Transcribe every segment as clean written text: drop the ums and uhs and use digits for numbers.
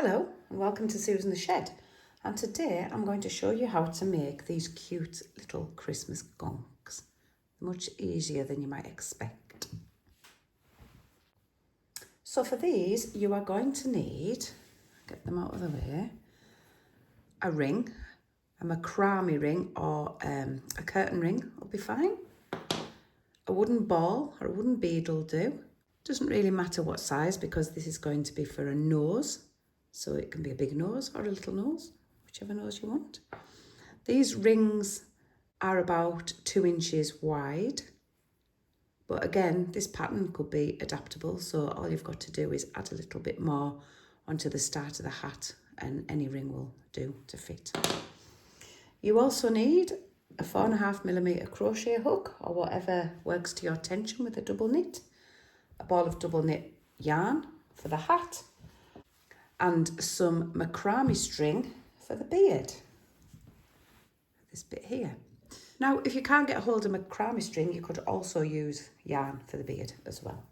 Hello and welcome to Susan the Shed, and today I'm going to show you how to make these cute little Christmas gonks, much easier than you might expect. So for these you are going to need, get them out of the way, a ring, a macrame ring or a curtain ring will be fine, a wooden ball or a wooden bead will do. Doesn't really matter what size because this is going to be for a nose. So it can be a big nose or a little nose, whichever nose you want. These rings are about 2 inches wide. But again, this pattern could be adaptable. So all you've got to do is add a little bit more onto the start of the hat and any ring will do to fit. You also need a 4.5mm crochet hook or whatever works to your tension with a double knit, a ball of double knit yarn for the hat, and some macrame string for the beard, this bit here. Now, if you can't get a hold of macrame string, you could also use yarn for the beard as well.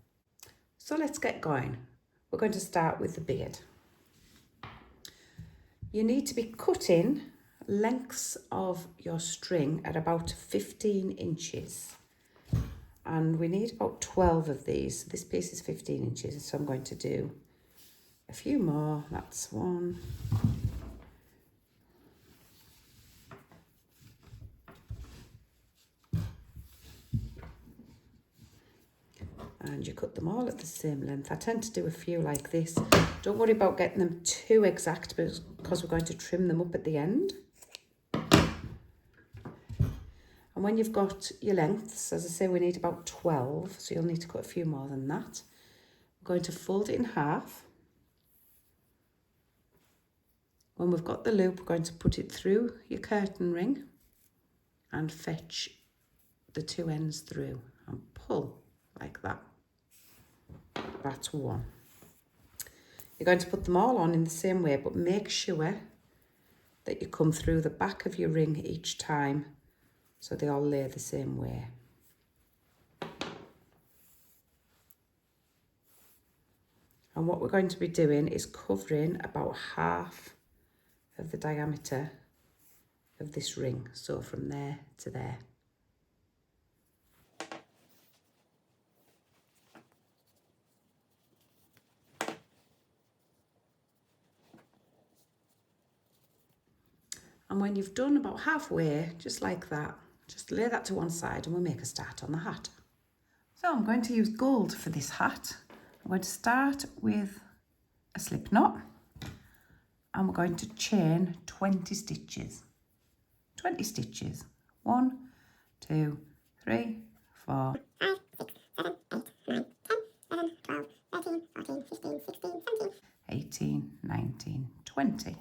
So let's get going. We're going to start with the beard. You need to be cutting lengths of your string at about 15 inches. And we need about 12 of these. This piece is 15 inches, so I'm going to do a few more. That's one. And you cut them all at the same length. I tend to do a few like this. Don't worry about getting them too exact because we're going to trim them up at the end. And when you've got your lengths, as I say, we need about 12, so you'll need to cut a few more than that. We're going to fold it in half. When we've got the loop, we're going to put it through your curtain ring and fetch the two ends through and pull like that. That's one. You're going to put them all on in the same way, but make sure that you come through the back of your ring each time so they all lay the same way. And what we're going to be doing is covering about half of the diameter of this ring, so from there to there. And when you've done about halfway, just like that, just lay that to one side and we'll make a start on the hat. So I'm going to use gold for this hat. I'm going to start with a slip knot and we're going to chain 20 stitches. 20 stitches. 1, 2, 3, 4, 5, 6, 7, 8, 9, 10, 11, 12, 13, 14, 15, 16, 17, 18, 19, 20.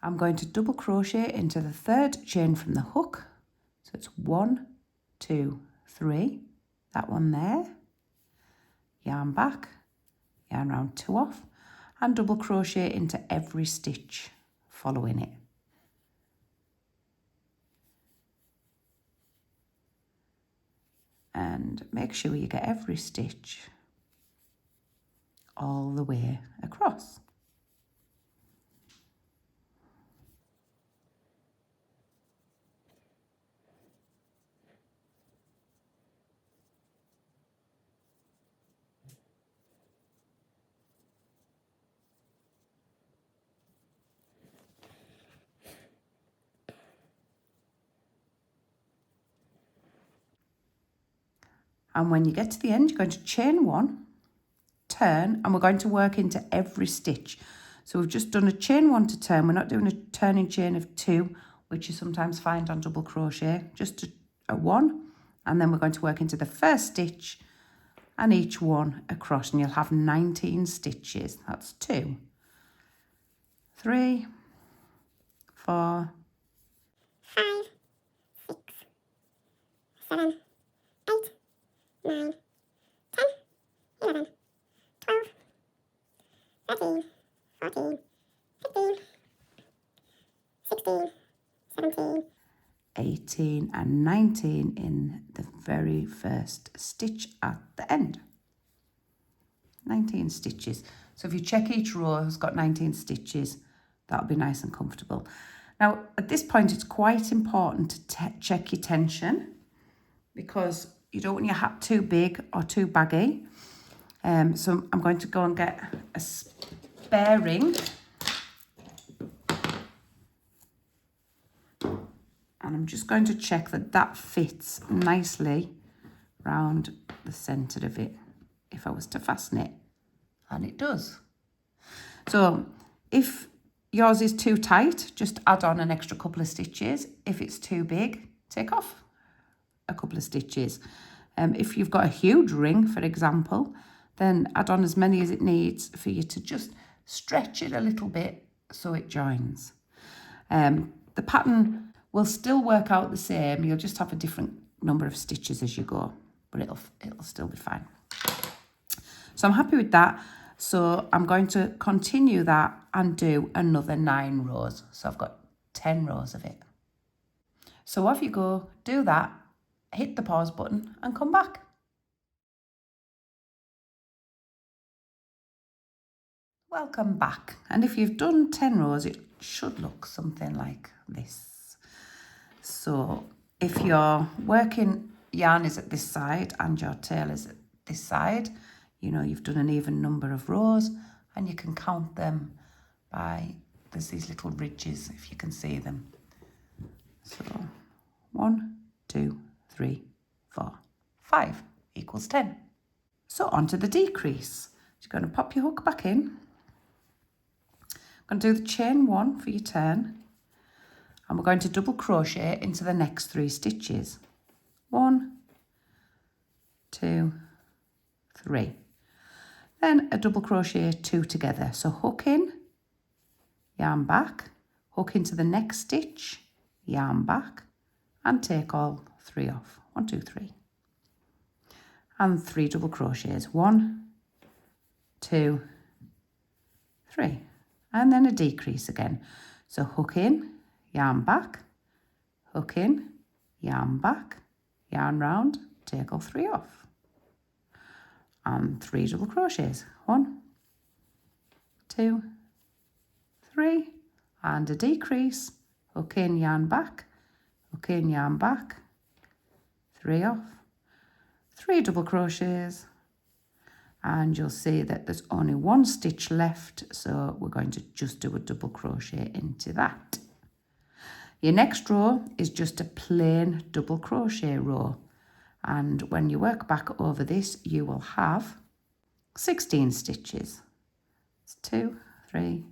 I'm going to double crochet into the third chain from the hook. So it's 1, 2, 3, that one there. Yarn back, yarn round 2 off, and double crochet into every stitch following it. And make sure you get every stitch all the way across. And when you get to the end, you're going to chain 1, turn, and we're going to work into every stitch. So we've just done a chain 1 to turn. We're not doing a turning chain of 2, which you sometimes find on double crochet, just a 1. And then we're going to work into the first stitch and each one across, and you'll have 19 stitches. That's 2, 3, 4, 5, 6, 7, 8, 9, 10, 11, 12, 13, 14, 15, 16, 17, 18 and 19 in the very first stitch at the end. 19 stitches. So if you check each row has got 19 stitches, that'll be nice and comfortable. Now, at this point, it's quite important to check your tension because you don't want your hat too big or too baggy. So I'm going to go and get a spare ring. And I'm just going to check that that fits nicely round the centre of it if I was to fasten it. And it does. So if yours is too tight, just add on an extra couple of stitches. If it's too big, take off a couple of stitches. If you've got a huge ring, for example, then add on as many as it needs for you to just stretch it a little bit so it joins. The pattern will still work out the same. You'll just have a different number of stitches as you go, but it'll still be fine. So I'm happy with that. So I'm going to continue that and do another 9 rows. So I've got 10 rows of it. So off you go, do that, hit the pause button and come back. Welcome back. And if you've done 10 rows, it should look something like this. So if your working yarn is at this side and your tail is at this side, you know you've done an even number of rows, and you can count them by, there's these little ridges if you can see them. So 1, 2, 3, 4, 5 equals 10. So on to the decrease. You're going to pop your hook back in. I'm going to do the chain 1 for your turn, and we're going to double crochet into the next 3 stitches. 1, 2, 3. Then a double crochet 2 together. So hook in, yarn back, hook into the next stitch, yarn back, and take all 3 off. 1, 2, 3. And 3 double crochets. 1, 2, 3. And then a decrease again. So hook in, yarn back, hook in, yarn back, yarn round, take all 3 off. And 3 double crochets. 1, 2, 3, and a decrease. Hook in, yarn back, hook in, yarn back, 3 off, 3 double crochets, and you'll see that there's only 1 stitch left, so we're going to just do a double crochet into that. Your next row is just a plain double crochet row, and when you work back over this, you will have 16 stitches. It's 2, 3,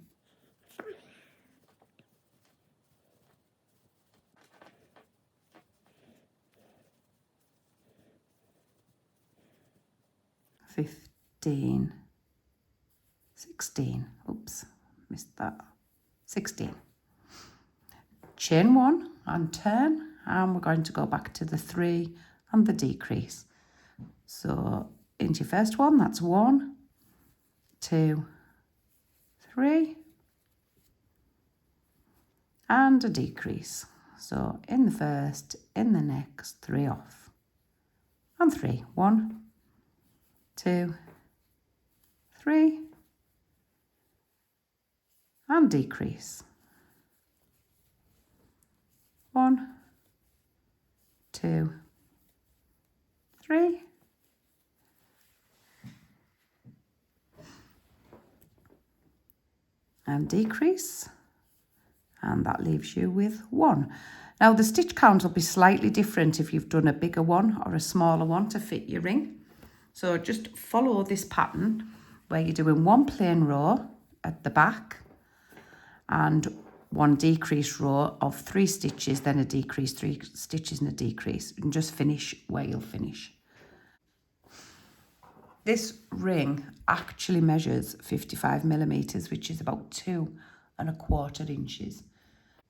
15, 16, oops, missed that, 16. Chain 1 and turn, and we're going to go back to the 3 and the decrease. So into your first one, that's 1, 2, 3, and a decrease. So in the first, in the next, 3 off, and 3, 1, 2, 3, and decrease. 1, 2, 3, and decrease, and that leaves you with 1. Now the stitch count will be slightly different if you've done a bigger one or a smaller one to fit your ring. So just follow this pattern where you're doing 1 plain row at the back and 1 decrease row of 3 stitches, then a decrease, 3 stitches and a decrease, and just finish where you'll finish. This ring actually measures 55 millimeters, which is about 2¼ inches.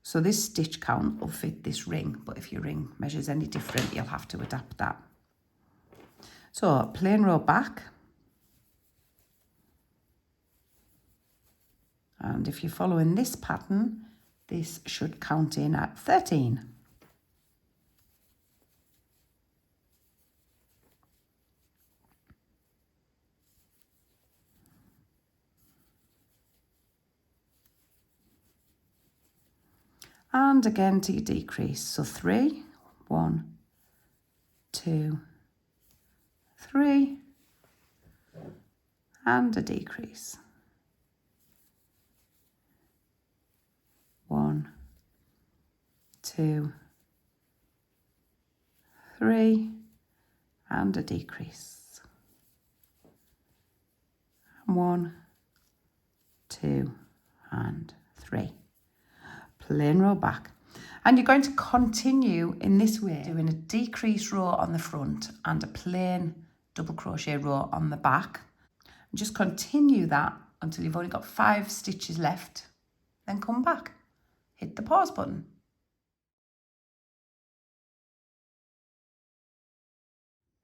So this stitch count will fit this ring, but if your ring measures any different, you'll have to adapt that. So plain row back, and if you're following this pattern, this should count in at 13. and again to your decrease. So 3, 1, 2, 3, and a decrease. 1, 2, 3, and a decrease. 1, 2, and 3. Plain row back. And you're going to continue in this way, doing a decrease row on the front and a plain double crochet row on the back. And just continue that until you've only got 5 stitches left. Then come back, hit the pause button.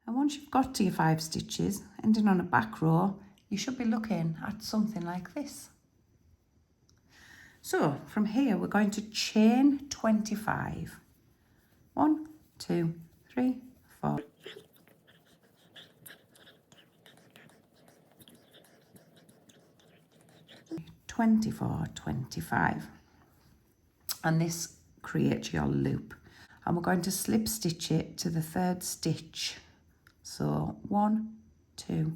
And once you've got to your 5 stitches, ending on a back row, you should be looking at something like this. So from here, we're going to chain 25. 1, 2, 3, 4. 24, 25. And this creates your loop. And we're going to slip stitch it to the 3rd stitch. So 1, 2,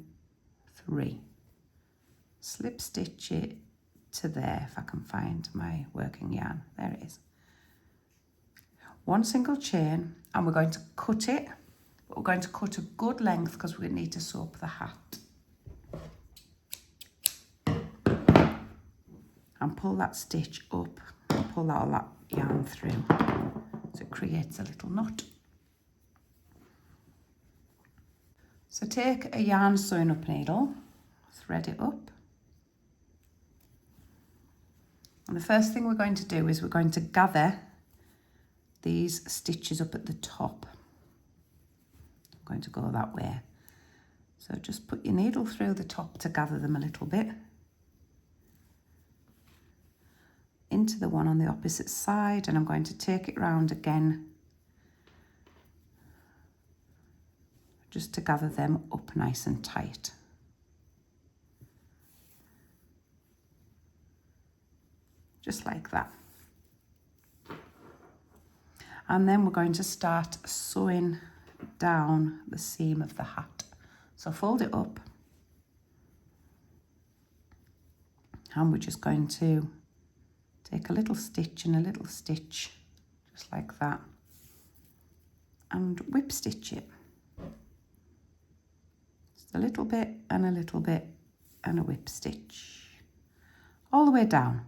3. Slip stitch it to there, if I can find my working yarn. There it is. 1 single chain, and we're going to cut it, but we're going to cut a good length because we need to sew up the hat. And pull that stitch up, and pull all that yarn through, so it creates a little knot. So take a yarn sewing up needle, thread it up. And the first thing we're going to do is we're going to gather these stitches up at the top. I'm going to go that way. So just put your needle through the top to gather them a little bit. Into the one on the opposite side, and I'm going to take it round again just to gather them up nice and tight. Just like that. And then we're going to start sewing down the seam of the hat. So fold it up, and we're just going to take a little stitch and a little stitch, just like that, and whip stitch it. Just a little bit and a little bit and a whip stitch all the way down.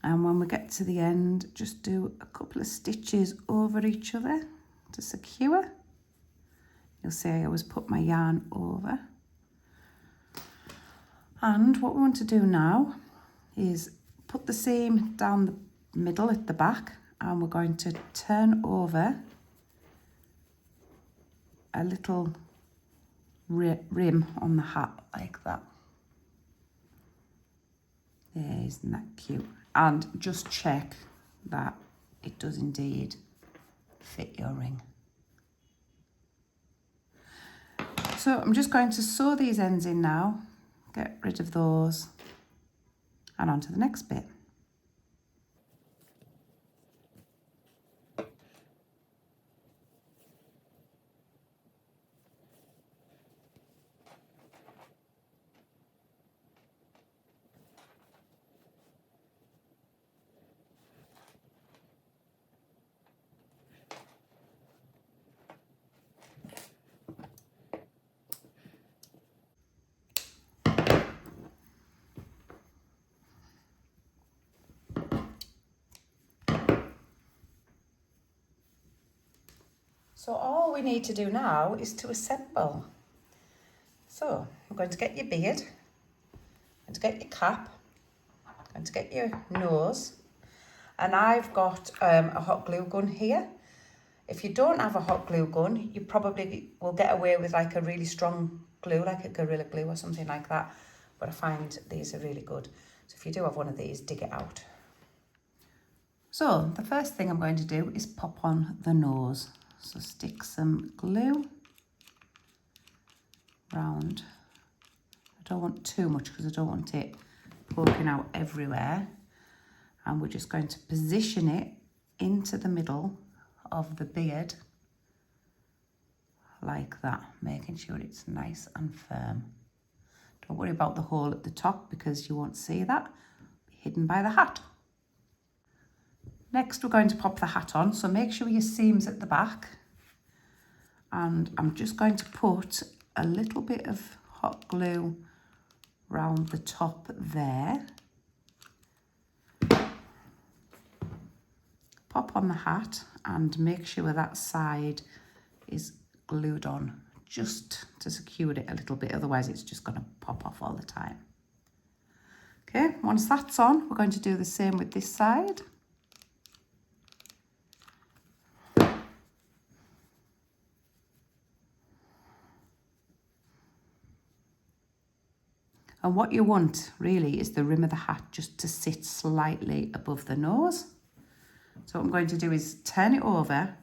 And when we get to the end, just do a couple of stitches over each other to secure. You'll see I always put my yarn over. And what we want to do now is put the seam down the middle at the back, and we're going to turn over a little rim on the hat like that. There, isn't that cute? And just check that it does indeed fit your ring. So I'm just going to sew these ends in now, get rid of those, and on to the next bit. So all we need to do now is to assemble. So we're going to get your beard, going to get your cap, going to get your nose, and I've got a hot glue gun here. If you don't have a hot glue gun, you probably will get away with like a really strong glue, like a Gorilla Glue or something like that. But I find these are really good. So if you do have one of these, dig it out. So the first thing I'm going to do is pop on the nose. So stick some glue round. I don't want too much because I don't want it poking out everywhere. And we're just going to position it into the middle of the beard like that, making sure it's nice and firm. Don't worry about the hole at the top because you won't see that. It'll be hidden by the hat. Next we're going to pop the hat on, so make sure your seam's at the back. And I'm just going to put a little bit of hot glue round the top there. Pop on the hat and make sure that side is glued on just to secure it a little bit, otherwise it's just going to pop off all the time. Okay, once that's on, we're going to do the same with this side. And what you want really is the rim of the hat just to sit slightly above the nose. So what I'm going to do is turn it over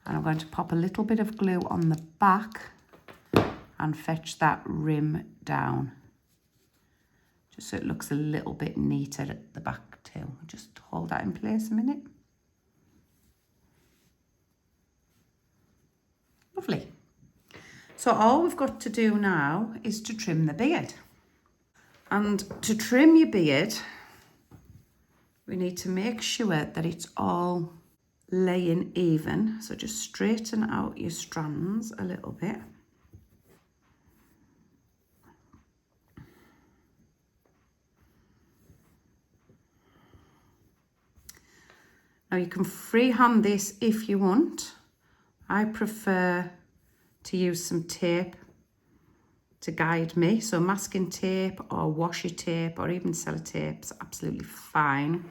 and I'm going to pop a little bit of glue on the back and fetch that rim down. Just so it looks a little bit neater at the back too. Just hold that in place a minute. Lovely. So all we've got to do now is to trim the beard. And to trim your beard, we need to make sure that it's all laying even. So just straighten out your strands a little bit. Now you can freehand this if you want. I prefer to use some tape to guide me. So masking tape or washi tape or even sellotape's absolutely fine.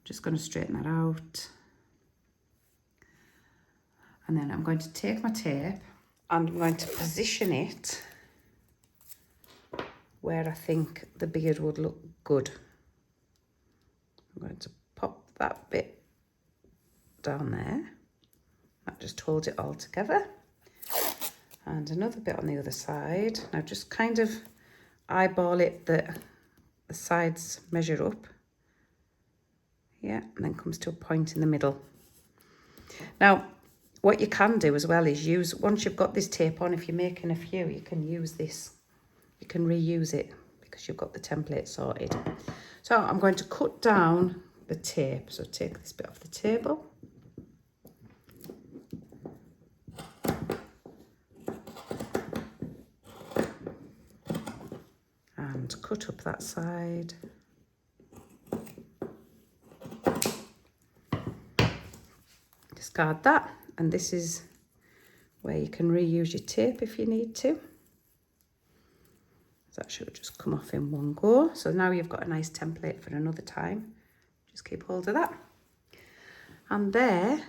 Just going to straighten that out. And then I'm going to take my tape and I'm going to position it where I think the beard would look good. I'm going to pop that bit down there. That just holds it all together. And another bit on the other side. Now just kind of eyeball it that the sides measure up. Yeah, and then comes to a point in the middle. Now, what you can do as well is use, once you've got this tape on, if you're making a few, you can use this. You can reuse it because you've got the template sorted. So I'm going to cut down the tape. So take this bit off the table. And cut up that side. Discard that, and this is where you can reuse your tape if you need to. So that should just come off in one go. So now you've got a nice template for another time. Just keep hold of that. And there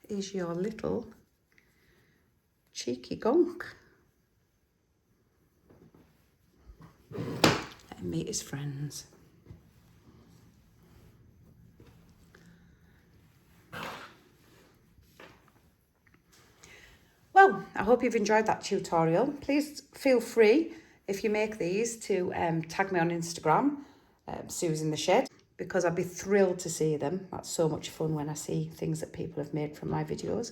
is your little cheeky gonk. Let him meet his friends. Well, I hope you've enjoyed that tutorial. Please feel free, if you make these, to tag me on Instagram, Susan the Shed, because I'd be thrilled to see them. That's so much fun when I see things that people have made from my videos.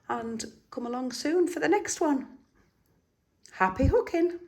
And come along soon for the next one. Happy hooking!